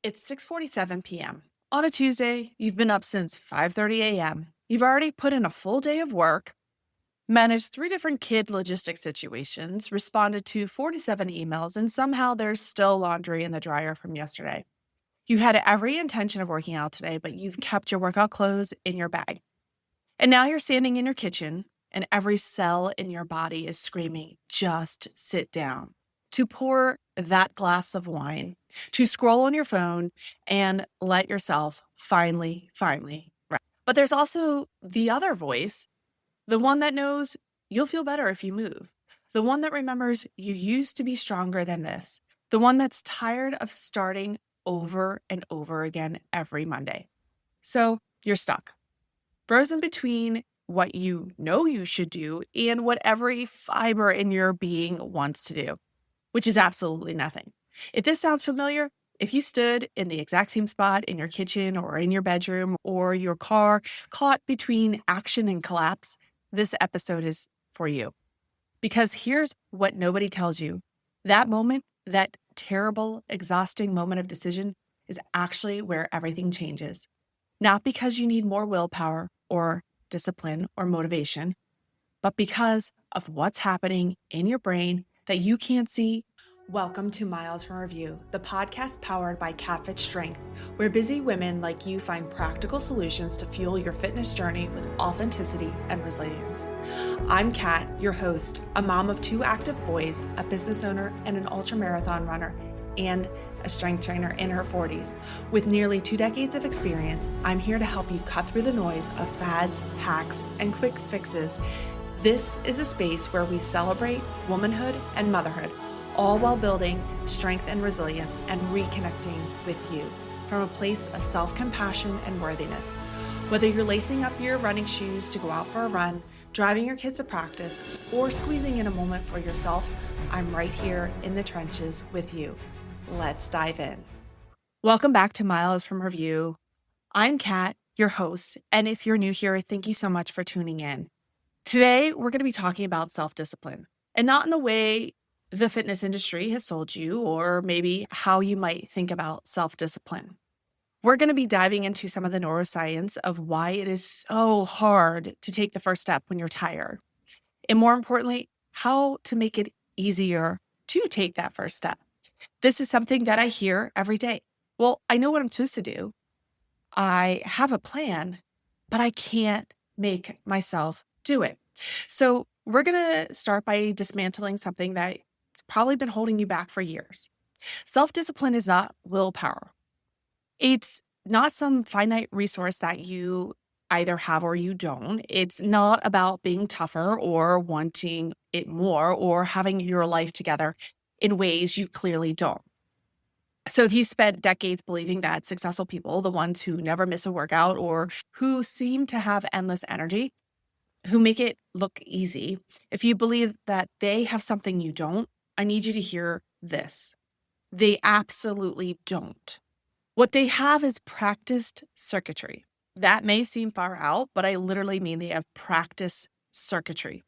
It's 6:47 p.m. On a Tuesday, you've been up since 5:30 a.m. You've already put in a full day of work, managed 3 different kid logistics situations, responded to 47 emails, and somehow there's still laundry in the dryer from yesterday. You had every intention of working out today, but you've kept your workout clothes in your bag. And now you're standing in your kitchen, and every cell in your body is screaming, just sit down. To pour that glass of wine, to scroll on your phone and let yourself finally rest. But there's also the other voice, the one that knows you'll feel better if you move, the one that remembers you used to be stronger than this, the one that's tired of starting over and over again every Monday. So you're stuck, frozen between what you know you should do and what every fiber in your being wants to do, which is absolutely nothing. If this sounds familiar, if you stood in the exact same spot in your kitchen or in your bedroom or your car, caught between action and collapse, this episode is for you. Because here's what nobody tells you. That moment, that terrible, exhausting moment of decision is actually where everything changes. Not because you need more willpower or discipline or motivation, but because of what's happening in your brain that you can't see. Welcome to Miles from Review, the podcast powered by KatFit Strength, where busy women like you find practical solutions to fuel your fitness journey with authenticity and resilience. I'm Kat, your host, a mom of 2 active boys, a business owner, and an ultramarathon runner, and a strength trainer in her 40s. With nearly 2 decades of experience, I'm here to help you cut through the noise of fads, hacks, and quick fixes. This is a space where we celebrate womanhood and motherhood, all while building strength and resilience and reconnecting with you from a place of self-compassion and worthiness. Whether you're lacing up your running shoes to go out for a run, driving your kids to practice, or squeezing in a moment for yourself, I'm right here in the trenches with you. Let's dive in. Welcome back to Miles from Review. I'm Kat, your host, and if you're new here, thank you so much for tuning in. Today, we're going to be talking about self-discipline, and not in the way the fitness industry has sold you, or maybe how you might think about self-discipline. We're going to be diving into some of the neuroscience of why it is so hard to take the first step when you're tired. And more importantly, how to make it easier to take that first step. This is something that I hear every day. Well, I know what I'm supposed to do. I have a plan, but I can't make myself do it. So we're going to start by dismantling something that's probably been holding you back for years. Self-discipline is not willpower. It's not some finite resource that you either have or you don't. It's not about being tougher or wanting it more or having your life together in ways you clearly don't. So if you spent decades believing that successful people, the ones who never miss a workout or who seem to have endless energy, who make it look easy, if you believe that they have something you don't, I need you to hear this. They absolutely don't. What they have is practiced circuitry. That may seem far out, but I literally mean they have practiced circuitry.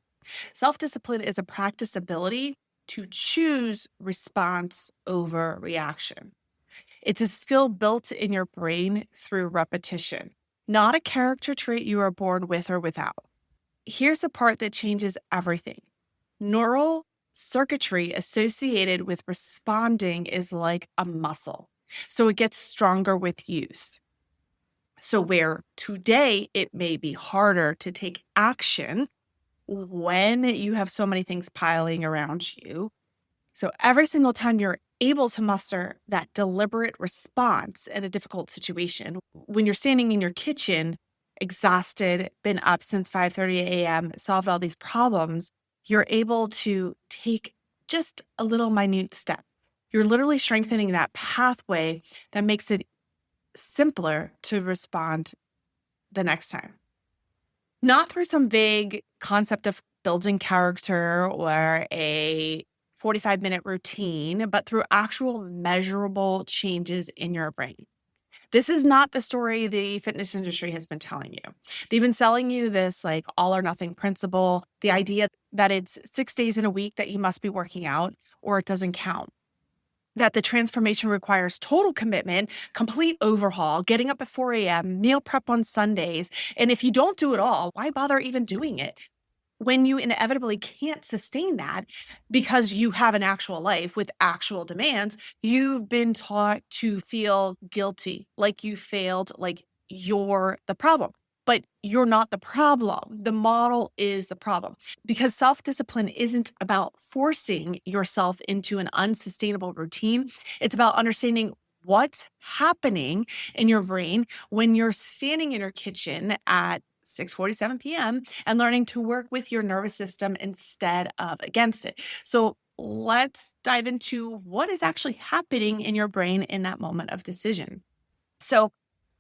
Self-discipline is a practiced ability to choose response over reaction. It's a skill built in your brain through repetition, not a character trait you are born with or without. Here's the part that changes everything. Neural circuitry associated with responding is like a muscle, so it gets stronger with use. So where today it may be harder to take action when you have so many things piling around you. So every single time you're able to muster that deliberate response in a difficult situation, when you're standing in your kitchen, exhausted, been up since 5:30 a.m., solved all these problems, you're able to take just a little minute step. You're literally strengthening that pathway that makes it simpler to respond the next time. Not through some vague concept of building character or a 45-minute routine, but through actual measurable changes in your brain. This is not the story the fitness industry has been telling you. They've been selling you this like all or nothing principle, the idea that it's 6 days in a week that you must be working out or it doesn't count. that the transformation requires total commitment, complete overhaul, getting up at 4 a.m., meal prep on Sundays. And if you don't do it all, why bother even doing it? When you inevitably can't sustain that because you have an actual life with actual demands, you've been taught to feel guilty, like you failed, like you're the problem. But you're not the problem. The model is the problem, because self-discipline isn't about forcing yourself into an unsustainable routine. It's about understanding what's happening in your brain when you're standing in your kitchen at 6:47 p.m. and learning to work with your nervous system instead of against it. So let's dive into what is actually happening in your brain in that moment of decision. So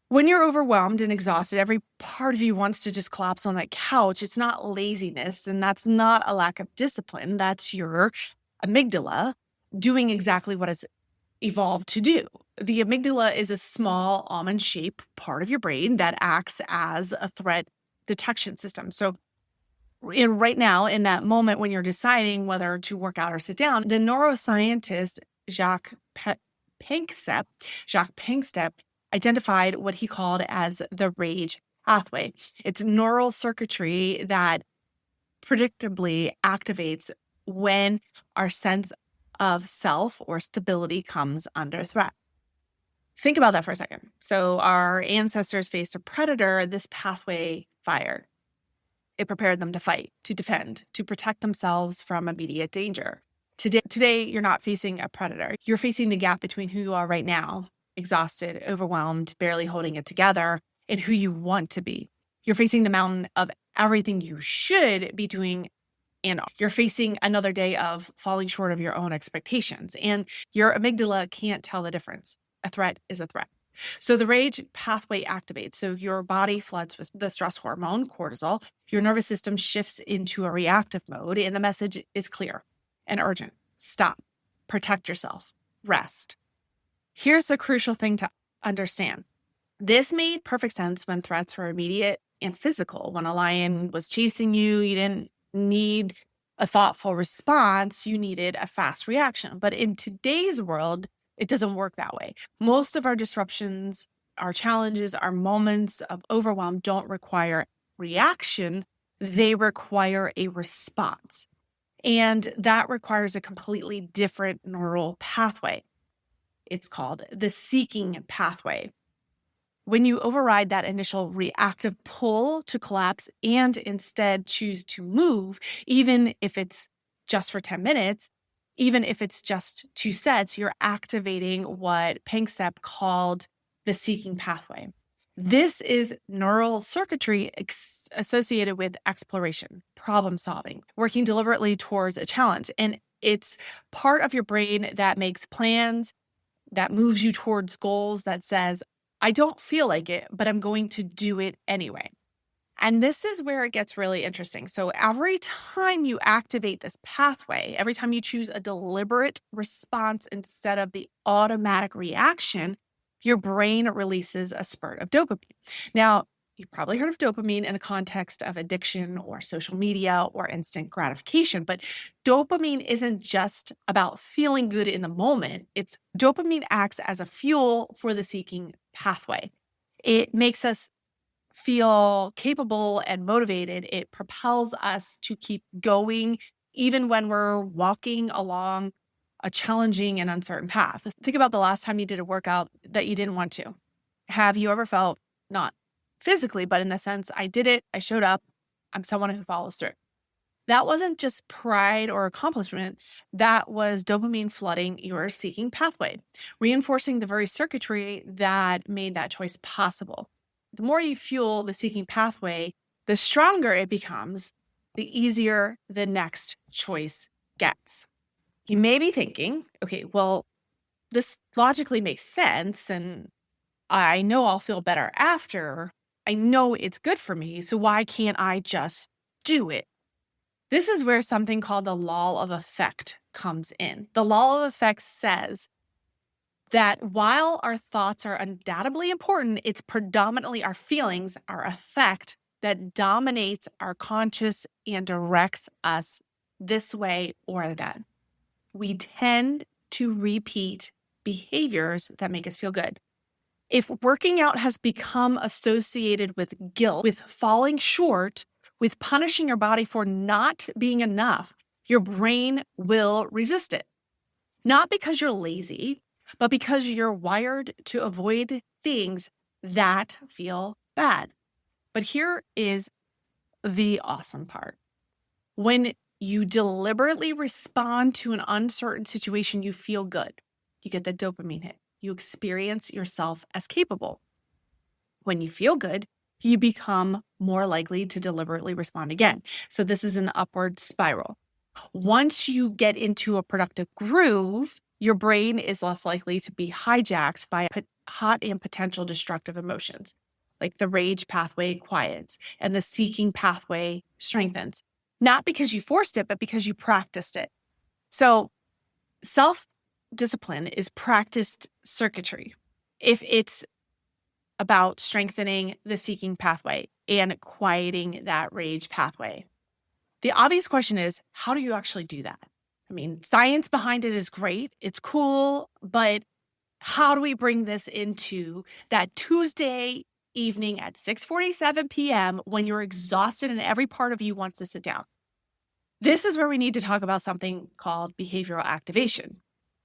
when you're overwhelmed and exhausted, every part of you wants to just collapse on that couch. It's not laziness, and that's not a lack of discipline. That's your amygdala doing exactly what it's evolved to do. The amygdala is a small almond-shaped part of your brain that acts as a threat detection system. So right now, in that moment when you're deciding whether to work out or sit down, the neuroscientist Jacques Panksepp identified what he called as the rage pathway. It's neural circuitry that predictably activates when our sense of self or stability comes under threat. Think about that for a second. So our ancestors faced a predator, this pathway fired. It prepared them to fight, to defend, to protect themselves from immediate danger. Today, you're not facing a predator. You're facing the gap between who you are right now, exhausted, overwhelmed, barely holding it together, and who you want to be. You're facing the mountain of everything you should be doing, and you're facing another day of falling short of your own expectations. And your amygdala can't tell the difference. A threat is a threat. So the rage pathway activates. So your body floods with the stress hormone, cortisol. Your nervous system shifts into a reactive mode, and the message is clear and urgent. Stop. Protect yourself. Rest. Here's the crucial thing to understand. This made perfect sense when threats were immediate and physical. When a lion was chasing you, you didn't need a thoughtful response. You needed a fast reaction. But in today's world, it doesn't work that way. Most of our disruptions, our challenges, our moments of overwhelm don't require reaction. They require a response. And that requires a completely different neural pathway. It's called the seeking pathway. When you override that initial reactive pull to collapse and instead choose to move, even if it's just for 10 minutes, even if it's just 2 sets, you're activating what Panksepp called the seeking pathway. This is neural circuitry associated with exploration, problem solving, working deliberately towards a challenge. And it's part of your brain that makes plans, that moves you towards goals, that says, I don't feel like it, but I'm going to do it anyway. And this is where it gets really interesting. So every time you activate this pathway, every time you choose a deliberate response instead of the automatic reaction, your brain releases a spurt of dopamine. Now, you've probably heard of dopamine in the context of addiction or social media or instant gratification, but dopamine isn't just about feeling good in the moment. Dopamine acts as a fuel for the seeking pathway. It makes us feel capable and motivated. It propels us to keep going, even when we're walking along a challenging and uncertain path. Think about the last time you did a workout that you didn't want to. Have you ever felt, not physically, but in the sense, I did it, I showed up, I'm someone who follows through? That wasn't just pride or accomplishment. That was dopamine flooding your seeking pathway, reinforcing the very circuitry that made that choice possible. The more you fuel the seeking pathway, the stronger it becomes, the easier the next choice gets. You may be thinking, okay, well, this logically makes sense, and I know I'll feel better after. I know it's good for me, so why can't I just do it? This is where something called the law of effect comes in. The law of effect says that while our thoughts are undoubtedly important, it's predominantly our feelings, our affect, that dominates our conscious and directs us this way or that. We tend to repeat behaviors that make us feel good. If working out has become associated with guilt, with falling short, with punishing your body for not being enough, your brain will resist it. Not because you're lazy, but because you're wired to avoid things that feel bad. But here is the awesome part. When you deliberately respond to an uncertain situation, you feel good. You get the dopamine hit. You experience yourself as capable. When you feel good, you become more likely to deliberately respond again. So this is an upward spiral. Once you get into a productive groove, your brain is less likely to be hijacked by hot and potential destructive emotions. Like the rage pathway quiets and the seeking pathway strengthens. Not because you forced it, but because you practiced it. So self-discipline is practiced circuitry. If it's about strengthening the seeking pathway and quieting that rage pathway. The obvious question is, how do you actually do that? I mean, science behind it is great. It's cool, but how do we bring this into that Tuesday evening at 6:47 p.m. when you're exhausted and every part of you wants to sit down? This is where we need to talk about something called behavioral activation.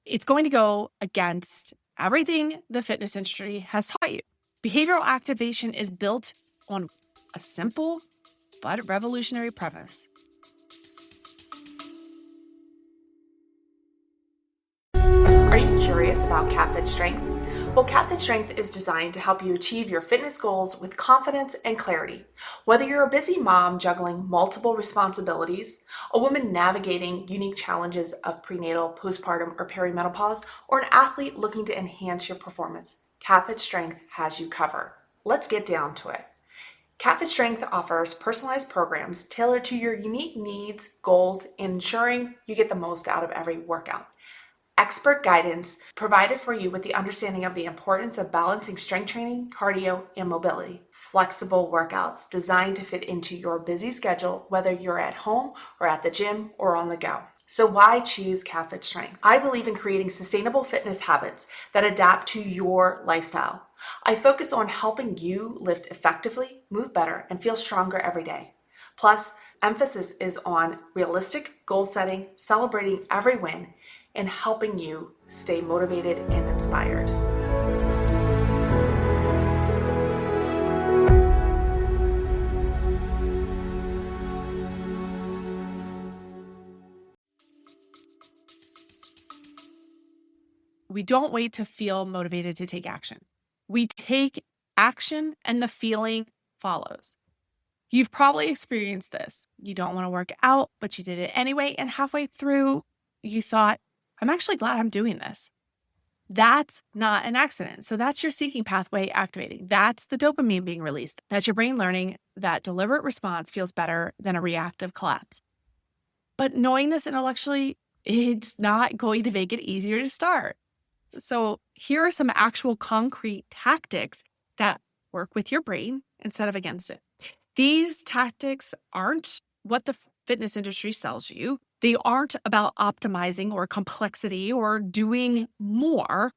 It's going to go against everything the fitness industry has taught you. Behavioral activation is built on a simple but revolutionary premise. Are you curious about KatFit Strength? Well, KatFit Strength is designed to help you achieve your fitness goals with confidence and clarity. Whether you're a busy mom juggling multiple responsibilities, a woman navigating unique challenges of prenatal, postpartum, or perimenopause, or an athlete looking to enhance your performance, KatFit Strength has you covered. Let's get down to it. KatFit Strength offers personalized programs tailored to your unique needs, goals, and ensuring you get the most out of every workout. Expert guidance provided for you with the understanding of the importance of balancing strength training, cardio, and mobility. Flexible workouts designed to fit into your busy schedule, whether you're at home or at the gym or on the go. So why choose KatFit Strength? I believe in creating sustainable fitness habits that adapt to your lifestyle. I focus on helping you lift effectively, move better, and feel stronger every day. Plus, emphasis is on realistic goal setting, celebrating every win, and helping you stay motivated and inspired. We don't wait to feel motivated to take action. We take action and the feeling follows. You've probably experienced this. You don't want to work out, but you did it anyway. And halfway through, you thought, I'm actually glad I'm doing this. That's not an accident. So that's your seeking pathway activating. That's the dopamine being released. That's your brain learning that deliberate response feels better than a reactive collapse. But knowing this intellectually, it's not going to make it easier to start. So here are some actual concrete tactics that work with your brain instead of against it. These tactics aren't what the fitness industry sells you. They aren't about optimizing or complexity or doing more.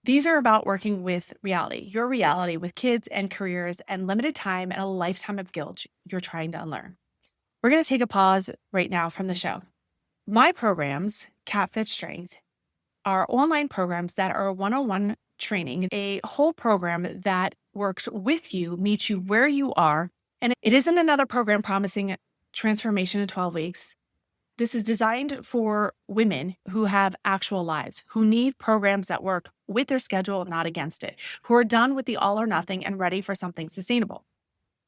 These are about working with reality, your reality with kids and careers and limited time and a lifetime of guilt you're trying to unlearn. We're going to take a pause right now from the show. My programs, KatFit Strength, are online programs that are one-on-one training, a whole program that works with you, meets you where you are. And it isn't another program promising transformation in 12 weeks. This is designed for women who have actual lives, who need programs that work with their schedule, not against it, who are done with the all or nothing and ready for something sustainable.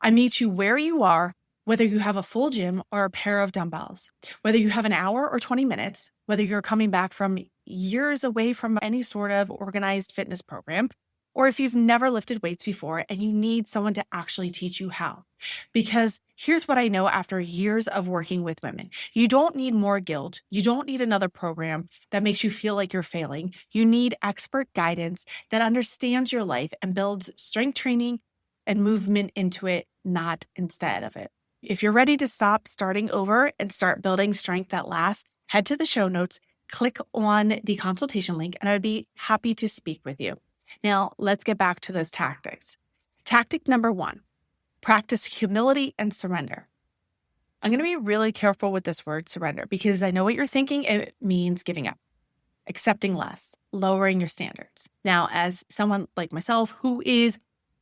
I meet you where you are, whether you have a full gym or a pair of dumbbells, whether you have an hour or 20 minutes, whether you're coming back from years away from any sort of organized fitness program, or if you've never lifted weights before and you need someone to actually teach you how. Because here's what I know after years of working with women. You don't need more guilt. You don't need another program that makes you feel like you're failing. You need expert guidance that understands your life and builds strength training and movement into it, not instead of it. If you're ready to stop starting over and start building strength that lasts, head to the show notes, click on the consultation link and I'd be happy to speak with you. Now, let's get back to those tactics. Tactic number 1, practice humility and surrender. I'm going to be really careful with this word surrender because I know what you're thinking. It means giving up, accepting less, lowering your standards. Now, as someone like myself who is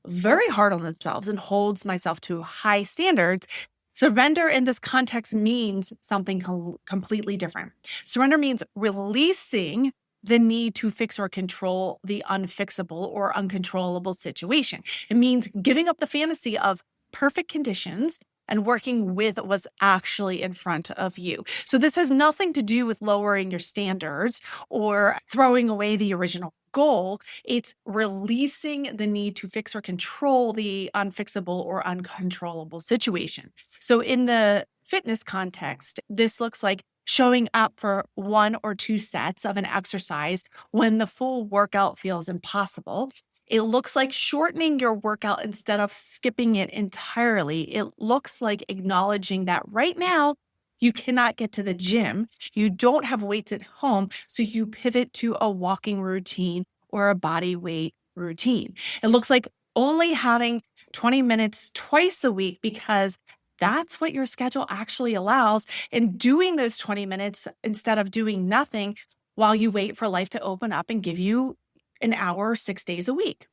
very hard on themselves and holds myself to high standards, surrender in this context means something completely different. Surrender means releasing the need to fix or control the unfixable or uncontrollable situation. It means giving up the fantasy of perfect conditions and working with what's actually in front of you. So this has nothing to do with lowering your standards or throwing away the original goal. It's releasing the need to fix or control the unfixable or uncontrollable situation. So in the fitness context, this looks like showing up for 1 or 2 sets of an exercise when the full workout feels impossible. It looks like shortening your workout instead of skipping it entirely. It looks like acknowledging that right now you cannot get to the gym. You don't have weights at home, so you pivot to a walking routine or a body weight routine. It looks like only having 20 minutes twice a week because that's what your schedule actually allows, and doing those 20 minutes instead of doing nothing while you wait for life to open up and give you an hour 6 days a week.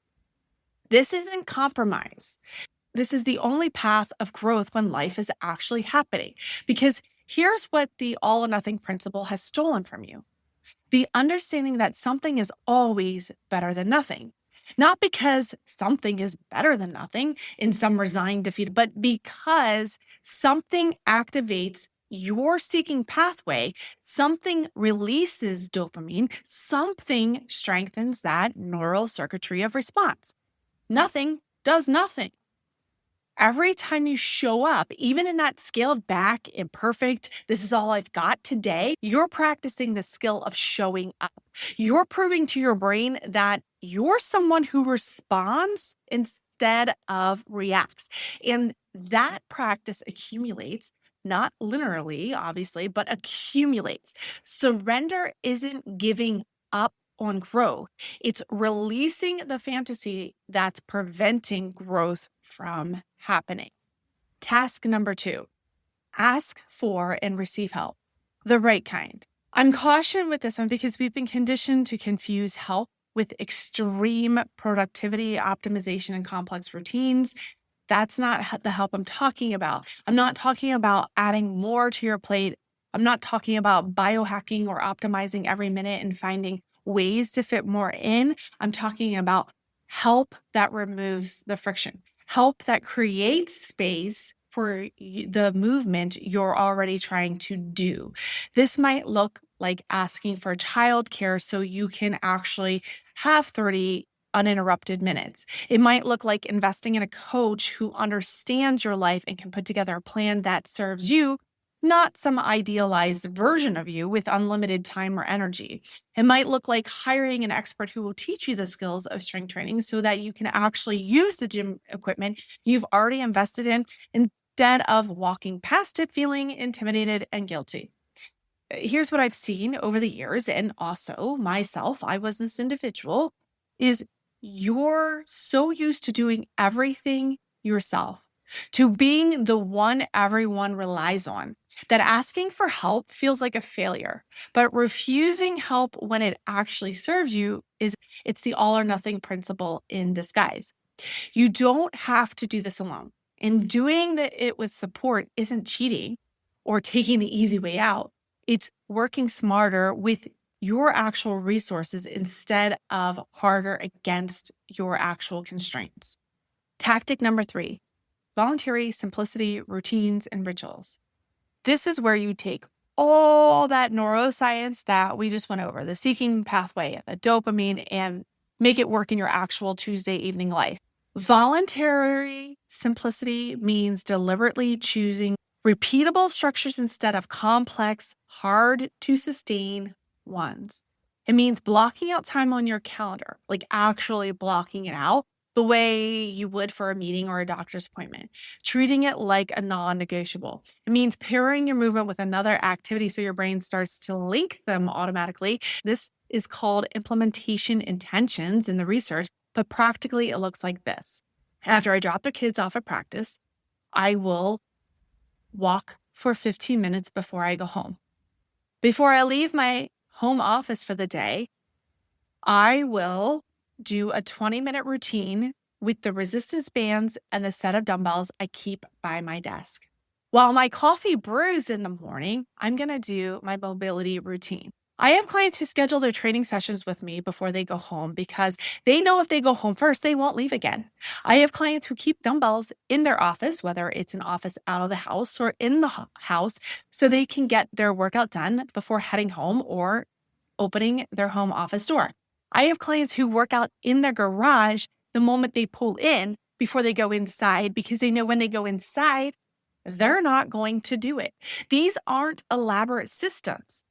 This isn't compromise. This is the only path of growth when life is actually happening. Because here's what the all or nothing principle has stolen from you: the understanding that something is always better than nothing. Not because something is better than nothing in some resigned defeat, but because something activates your seeking pathway, something releases dopamine, something strengthens that neural circuitry of response. Nothing does nothing. Every time you show up, even in that scaled back, imperfect, this is all I've got today, you're practicing the skill of showing up. You're proving to your brain that you're someone who responds instead of reacts. And that practice accumulates, not linearly, obviously, but accumulates. Surrender isn't giving up on growth. It's releasing the fantasy that's preventing growth from happening. Task number 2, ask for and receive help, the right kind. I'm cautioned with this one because we've been conditioned to confuse help with extreme productivity, optimization, and complex routines. That's not the help I'm talking about. I'm not talking about adding more to your plate. I'm not talking about biohacking or optimizing every minute and finding ways to fit more in. I'm talking about help that removes the friction, help that creates space for the movement you're already trying to do. This might look like asking for childcare so you can actually have 30 uninterrupted minutes. It might look like investing in a coach who understands your life and can put together a plan that serves you, not some idealized version of you with unlimited time or energy. It might look like hiring an expert who will teach you the skills of strength training so that you can actually use the gym equipment you've already invested in instead of walking past it feeling intimidated and guilty. Here's what I've seen over the years, and also myself, I was this individual, is you're so used to doing everything yourself, to being the one everyone relies on, that asking for help feels like a failure. But refusing help when it actually serves you it's the all or nothing principle in disguise. You don't have to do this alone. And doing it with support isn't cheating or taking the easy way out. It's working smarter with your actual resources instead of harder against your actual constraints. Tactic number 3, voluntary simplicity, routines, and rituals. This is where you take all that neuroscience that we just went over, the seeking pathway, the dopamine, and make it work in your actual Tuesday evening life. Voluntary simplicity means deliberately choosing repeatable structures instead of complex, hard to sustain ones. It means blocking out time on your calendar, like actually blocking it out, the way you would for a meeting or a doctor's appointment, treating it like a non-negotiable. It means pairing your movement with another activity so your brain starts to link them automatically. This is called implementation intentions in the research, but practically it looks like this. After I drop the kids off at practice, I will walk for 15 minutes before I go home. Before I leave my home office for the day, I will do a 20-minute routine with the resistance bands and the set of dumbbells I keep by my desk. While my coffee brews in the morning, I'm going to do my mobility routine. I have clients who schedule their training sessions with me before they go home because they know if they go home first, they won't leave again. I have clients who keep dumbbells in their office, whether it's an office out of the house or in the house, so they can get their workout done before heading home or opening their home office door. I have clients who work out in their garage the moment they pull in before they go inside because they know when they go inside, they're not going to do it. These aren't elaborate systems.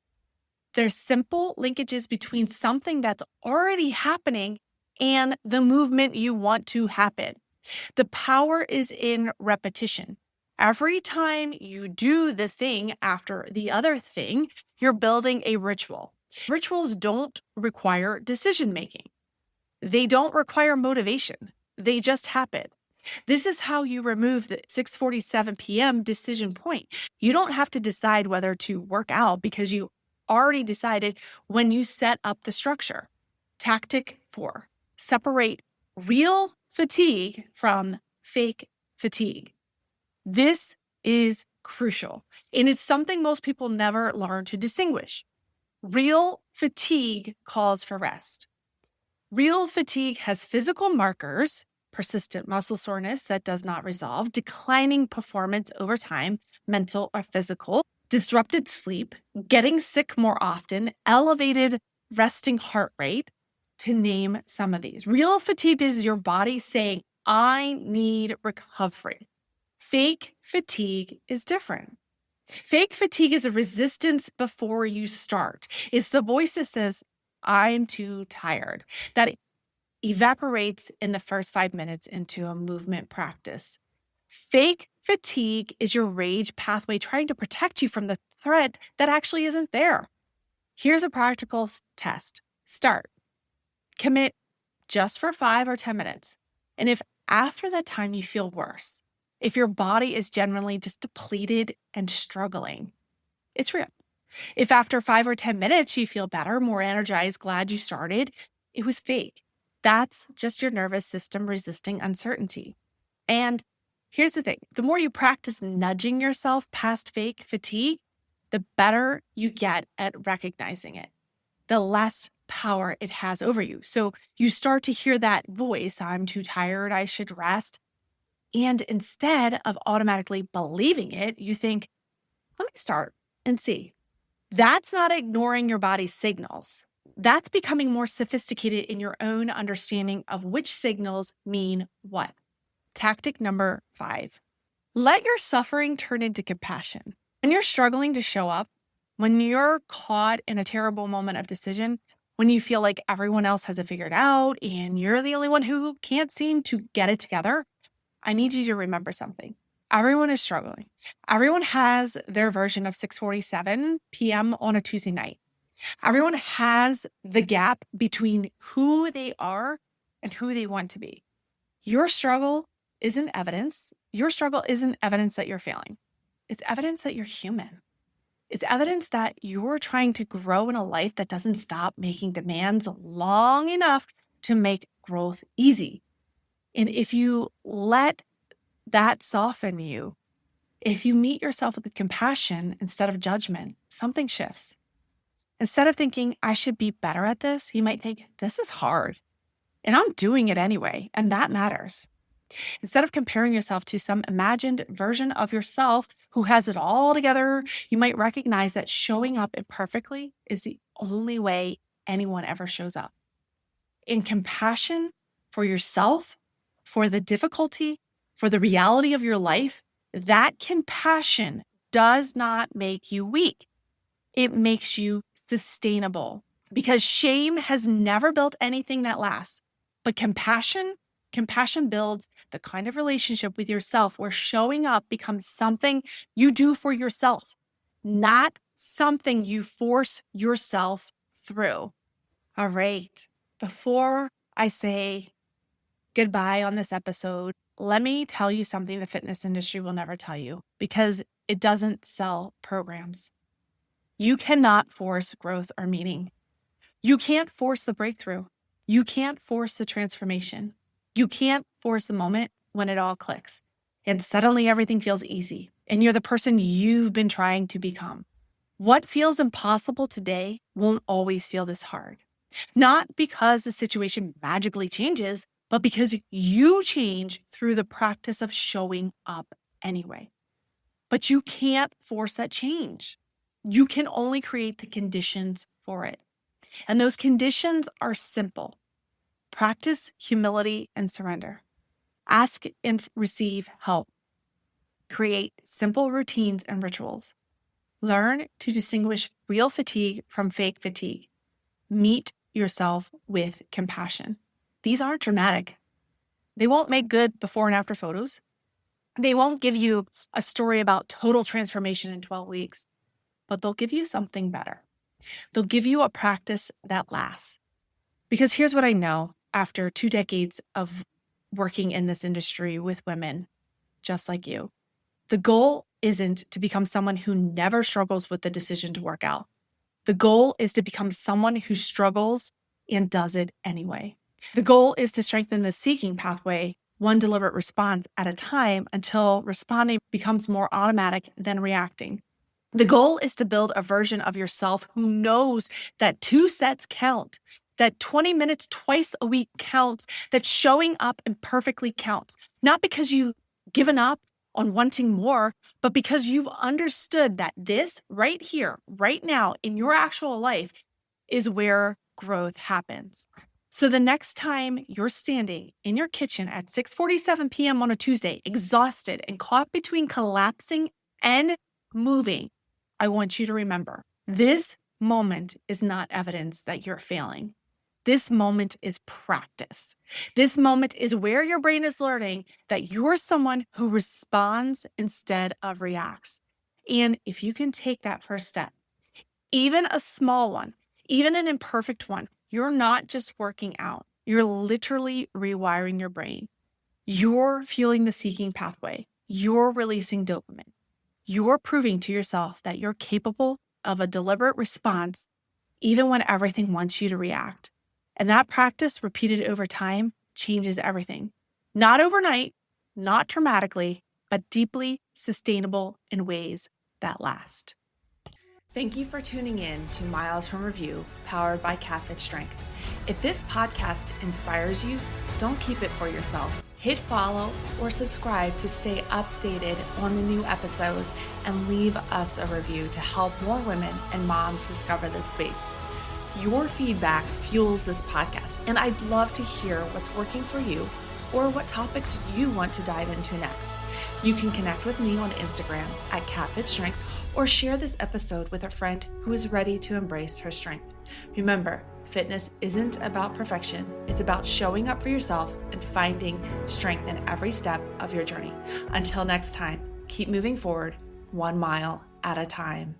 They're simple linkages between something that's already happening and the movement you want to happen. The power is in repetition. Every time you do the thing after the other thing, you're building a ritual. Rituals don't require decision-making. They don't require motivation. They just happen. This is how you remove the 6:47 p.m. decision point. You don't have to decide whether to work out because you already decided when you set up the structure. Tactic 4, separate real fatigue from fake fatigue. This is crucial, and it's something most people never learn to distinguish. Real fatigue calls for rest. Real fatigue has physical markers, persistent muscle soreness that does not resolve, declining performance over time, mental or physical, disrupted sleep, getting sick more often, elevated resting heart rate, to name some of these. Real fatigue is your body saying, I need recovery. Fake fatigue is different. Fake fatigue is a resistance before you start. It's the voice that says, I'm too tired, that evaporates in the first 5 minutes into a movement practice. Fake fatigue is your rage pathway trying to protect you from the threat that actually isn't there. Here's a practical test. Start. Commit just for 5 or 10 minutes. And if after that time you feel worse, if your body is generally just depleted and struggling, it's real. If after 5 or 10 minutes you feel better, more energized, glad you started, it was fake. That's just your nervous system resisting uncertainty. And here's the thing. The more you practice nudging yourself past fake fatigue, the better you get at recognizing it, the less power it has over you. So you start to hear that voice, I'm too tired, I should rest. And instead of automatically believing it, you think, let me start and see. That's not ignoring your body's signals. That's becoming more sophisticated in your own understanding of which signals mean what. Tactic number 5, let your suffering turn into compassion. When you're struggling to show up, when you're caught in a terrible moment of decision, when you feel like everyone else has it figured out and you're the only one who can't seem to get it together, I need you to remember something. Everyone is struggling. Everyone has their version of 6:47 p.m. on a Tuesday night. Everyone has the gap between who they are and who they want to be. Your struggle isn't evidence. Your struggle isn't evidence that you're failing. It's evidence that you're human. It's evidence that you're trying to grow in a life that doesn't stop making demands long enough to make growth easy. And if you let that soften you, if you meet yourself with compassion instead of judgment, something shifts. Instead of thinking, I should be better at this, you might think, this is hard, and I'm doing it anyway, and that matters. Instead of comparing yourself to some imagined version of yourself who has it all together, you might recognize that showing up imperfectly is the only way anyone ever shows up. In compassion for yourself, for the difficulty, for the reality of your life, that compassion does not make you weak. It makes you sustainable, because shame has never built anything that lasts, but compassion Compassion builds the kind of relationship with yourself where showing up becomes something you do for yourself, not something you force yourself through. All right. Before I say goodbye on this episode, let me tell you something the fitness industry will never tell you because it doesn't sell programs. You cannot force growth or meaning. You can't force the breakthrough. You can't force the transformation. You can't force the moment when it all clicks and suddenly everything feels easy and you're the person you've been trying to become. What feels impossible today won't always feel this hard. Not because the situation magically changes, but because you change through the practice of showing up anyway. But you can't force that change. You can only create the conditions for it. And those conditions are simple. Practice humility and surrender. Ask and receive help. Create simple routines and rituals. Learn to distinguish real fatigue from fake fatigue. Meet yourself with compassion. These aren't dramatic. They won't make good before and after photos. They won't give you a story about total transformation in 12 weeks, but they'll give you something better. They'll give you a practice that lasts. Because here's what I know after 2 decades of working in this industry with women just like you. The goal isn't to become someone who never struggles with the decision to work out. The goal is to become someone who struggles and does it anyway. The goal is to strengthen the seeking pathway, one deliberate response at a time until responding becomes more automatic than reacting. The goal is to build a version of yourself who knows that 2 sets count, that 20 minutes twice a week counts, that showing up imperfectly counts, not because you've given up on wanting more, but because you've understood that this right here, right now in your actual life is where growth happens. So the next time you're standing in your kitchen at 6:47 p.m. on a Tuesday, exhausted and caught between collapsing and moving, I want you to remember, this moment is not evidence that you're failing. This moment is practice. This moment is where your brain is learning that you're someone who responds instead of reacts. And if you can take that first step, even a small one, even an imperfect one, you're not just working out. You're literally rewiring your brain. You're fueling the seeking pathway. You're releasing dopamine. You're proving to yourself that you're capable of a deliberate response even when everything wants you to react. And that practice repeated over time changes everything. Not overnight, not dramatically, but deeply sustainable in ways that last. Thank you for tuning in to Miles from Review, powered by KatFit Strength. If this podcast inspires you, don't keep it for yourself. Hit follow or subscribe to stay updated on the new episodes and leave us a review to help more women and moms discover this space. Your feedback fuels this podcast, and I'd love to hear what's working for you or what topics you want to dive into next. You can connect with me on Instagram at KatFit Strength or share this episode with a friend who is ready to embrace her strength. Remember, fitness isn't about perfection. It's about showing up for yourself and finding strength in every step of your journey. Until next time, keep moving forward 1 mile at a time.